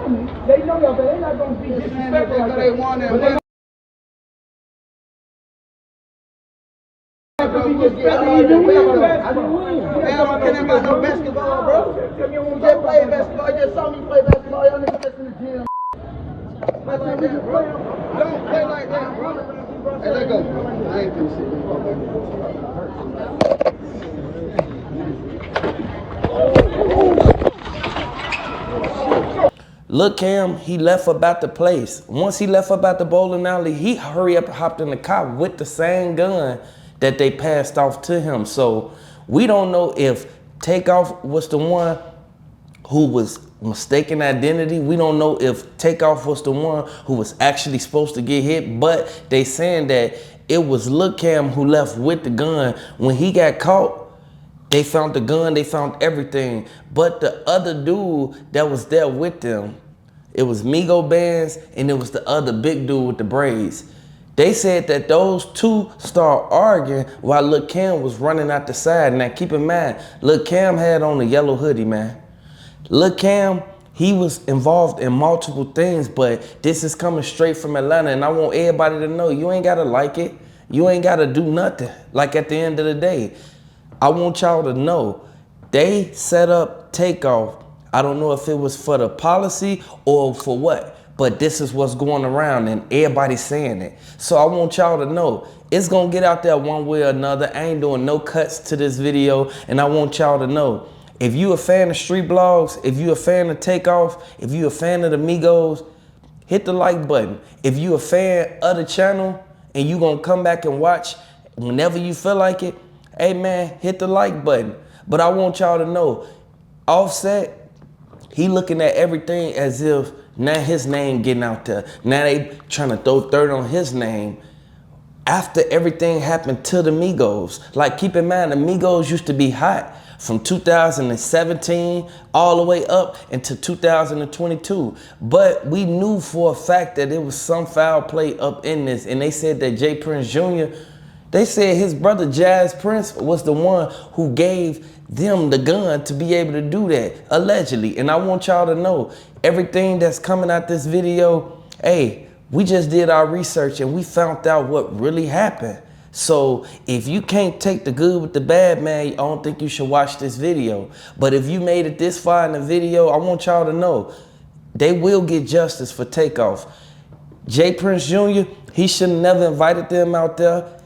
They know y'all, but they not gonna be disrespectful like they want it. I'm not kidding about no basketball, bro. You just play basketball. You just saw me play basketball. Y'all niggas just in the gym. Play like that, bro. Don't play like that, bro. Hey, let go. I ain't finna sit there. Look, Cam, he left about the place. Once he left about the bowling alley, he hurry up and hopped in the car with the same gun that they passed off to him. So we don't know if Takeoff was the one who was mistaken identity. We don't know if Takeoff was the one who was actually supposed to get hit, but they saying that it was Lil Cam who left with the gun. When he got caught, they found the gun, they found everything. But the other dude that was there with them, it was Migo Bands and it was the other big dude with the braids. They said that those two started arguing while Lil Cam was running out the side. Now keep in mind, Lil Cam had on a yellow hoodie, man. Lil Cam, he was involved in multiple things, but this is coming straight from Atlanta, and I want everybody to know, you ain't gotta like it. You ain't gotta do nothing. Like at the end of the day, I want y'all to know, they set up Takeoff. I don't know if it was for the policy or for what, but this is what's going around and everybody's saying it. So I want y'all to know, it's gonna get out there one way or another. I ain't doing no cuts to this video, and I want y'all to know, if you a fan of street blogs, if you a fan of Takeoff, if you a fan of the Migos, hit the like button. If you a fan of the channel and you gonna come back and watch whenever you feel like it, hey man, hit the like button. But I want y'all to know, Offset, he looking at everything as if now his name getting out there. Now they trying to throw dirt on his name after everything happened to the Migos. Like keep in mind, the Migos used to be hot from 2017 all the way up into 2022. But we knew for a fact that it was some foul play up in this. And they said that J. Prince Jr., they said his brother Jazz Prince was the one who gave them the gun to be able to do that, allegedly. And I want y'all to know, everything that's coming out this video, hey, we just did our research and we found out what really happened. So if you can't take the good with the bad, man, I don't think you should watch this video. But if you made it this far in the video, I want y'all to know, they will get justice for Takeoff. J. Prince Jr., he should have never invited them out there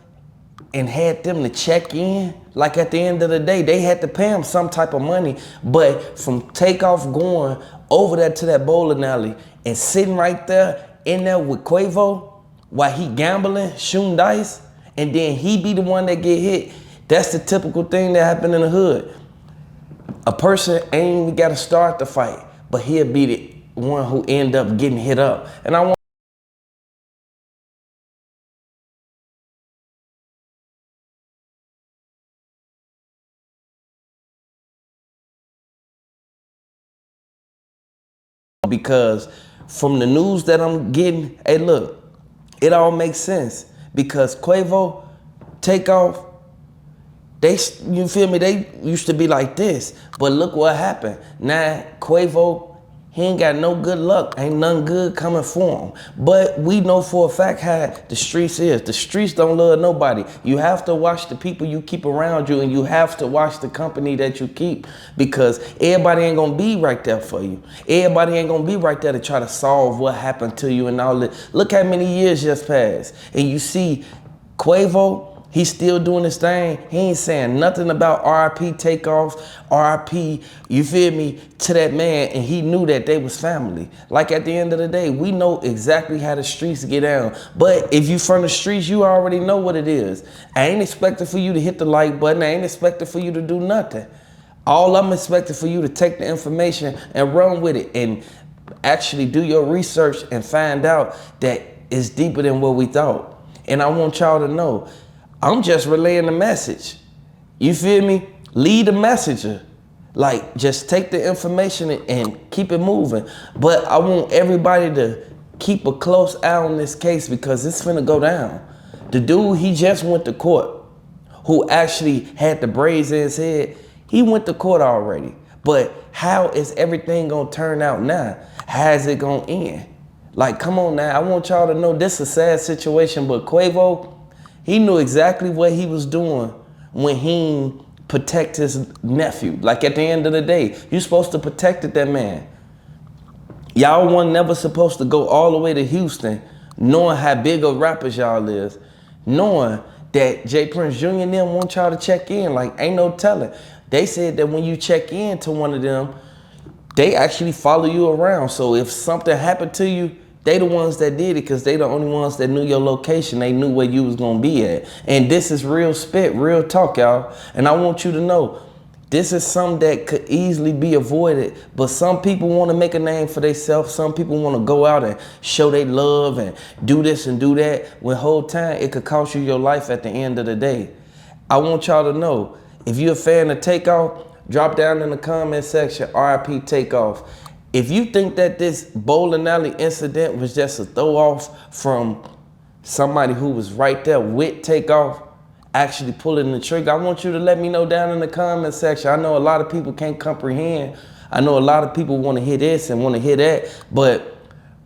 and had them to check in. Like at the end of the day, they had to pay him some type of money. But from Takeoff going over there to that bowling alley and sitting right there in there with Quavo while he gambling, shooting dice, and then he be the one that get hit, that's the typical thing that happened in the hood. A person ain't even gotta start the fight, but he'll be the one who end up getting hit up. And I want because from the news that I'm getting, hey look, it all makes sense because Quavo, Takeoff, they, you feel me, they used to be like this, but look what happened. Now Quavo, he ain't got no good luck, ain't nothing good coming for him. But we know for a fact how the streets is. The streets don't love nobody. You have to watch the people you keep around you, and you have to watch the company that you keep, because everybody ain't gonna be right there for you. Everybody ain't gonna be right there to try to solve what happened to you and all that. Look how many years just passed, and you see Quavo, he's still doing his thing. He ain't saying nothing about RIP Takeoff, RIP, you feel me, to that man, and he knew that they was family. Like at the end of the day, we know exactly how the streets get down. But if you from the streets, you already know what it is. I ain't expecting for you to hit the like button. I ain't expecting for you to do nothing. All I'm expecting for you to take the information and run with it and actually do your research and find out that it's deeper than what we thought. And I want y'all to know, I'm just relaying the message. You feel me? Lead the messenger. Like, just take the information and keep it moving. But I want everybody to keep a close eye on this case because it's finna go down. The dude, he just went to court, who actually had the braids in his head, he went to court already. But how is everything gonna turn out now? how's it gonna end? Like, come on now, I want y'all to know this is a sad situation, but Quavo, he knew exactly what he was doing when he protect his nephew. Like, at the end of the day, you're supposed to protect that man. Y'all wasn't never supposed to go all the way to Houston knowing how big of rappers y'all is, knowing that J. Prince Jr. and them want y'all to check in. Like, ain't no telling. They said that when you check in to one of them, they actually follow you around. So if something happened to you, they the ones that did it because they the only ones that knew your location. They knew where you was gonna be at. And this is real spit, real talk, y'all. And I want you to know, this is something that could easily be avoided, but some people want to make a name for themselves. Some people want to go out and show they love and do this and do that. When whole time it could cost you your life at the end of the day. I want y'all to know, if you're a fan of Takeoff, drop down in the comment section, RIP Takeoff. If you think that this bowling alley incident was just a throw off from somebody who was right there with Takeoff, actually pulling the trigger, I want you to let me know down in the comment section. I know a lot of people can't comprehend. I know a lot of people want to hear this and want to hear that, but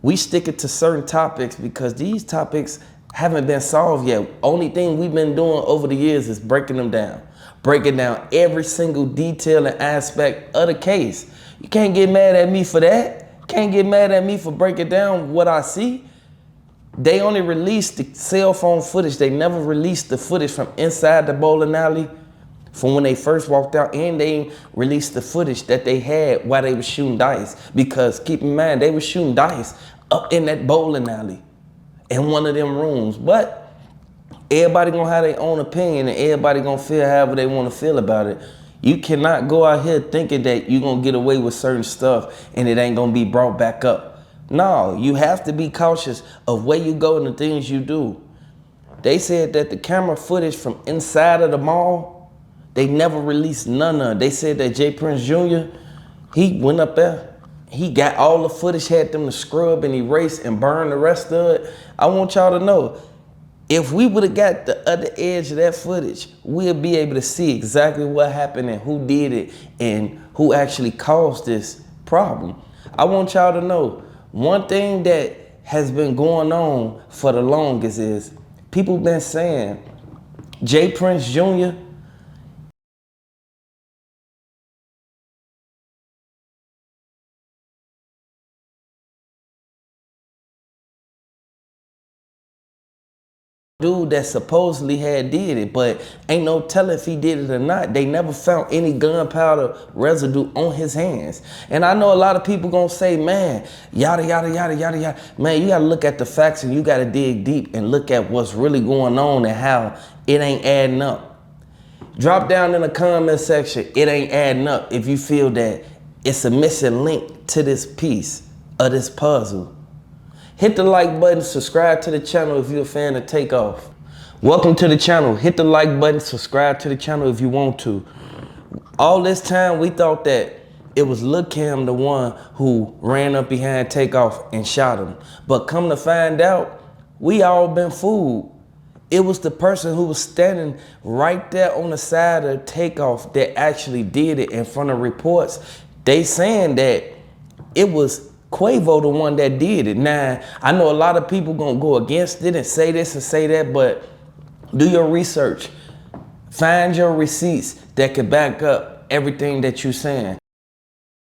we stick it to certain topics because these topics haven't been solved yet. Only thing we've been doing over the years is breaking them down. Breaking down every single detail and aspect of the case. You can't get mad at me for that. Can't get mad at me for breaking down what I see. They only released the cell phone footage. They never released the footage from inside the bowling alley from when they first walked out, and they released the footage that they had while they were shooting dice. Because keep in mind, they were shooting dice up in that bowling alley in one of them rooms. But everybody gonna have their own opinion and everybody gonna feel however they wanna feel about it. You cannot go out here thinking that you're gonna get away with certain stuff and it ain't gonna be brought back up. No, you have to be cautious of where you go and the things you do. They said that the camera footage from inside of the mall, they never released none of it. They said that J. Prince Jr., he went up there, he got all the footage, had them to scrub and erase and burn the rest of it. I want y'all to know, if we would have got the other edge of that footage, we'll be able to see exactly what happened and who did it and who actually caused this problem. I want y'all to know, one thing that has been going on for the longest is people been saying J. Prince Jr. dude that supposedly had did it, but ain't no telling if he did it or not. They never found any gunpowder residue on his hands. And I know a lot of people gonna say, man, yada, yada, yada, yada, yada. Man, you gotta look at the facts and you gotta dig deep and look at what's really going on and how it ain't adding up. Drop down in the comment section, it ain't adding up if you feel that it's a missing link to this piece of this puzzle. Hit the like button, subscribe to the channel if you're a fan of Takeoff. Welcome to the channel. Hit the like button, subscribe to the channel if you want to. All this time we thought that it was Lil Kim, the one who ran up behind Takeoff and shot him. But come to find out, we all been fooled. It was the person who was standing right there on the side of Takeoff that actually did it in front of reports. They saying that it was Quavo the one that did it. Now, I know a lot of people gonna go against it and say this and say that, but do your research. Find your receipts that could back up everything that you're saying.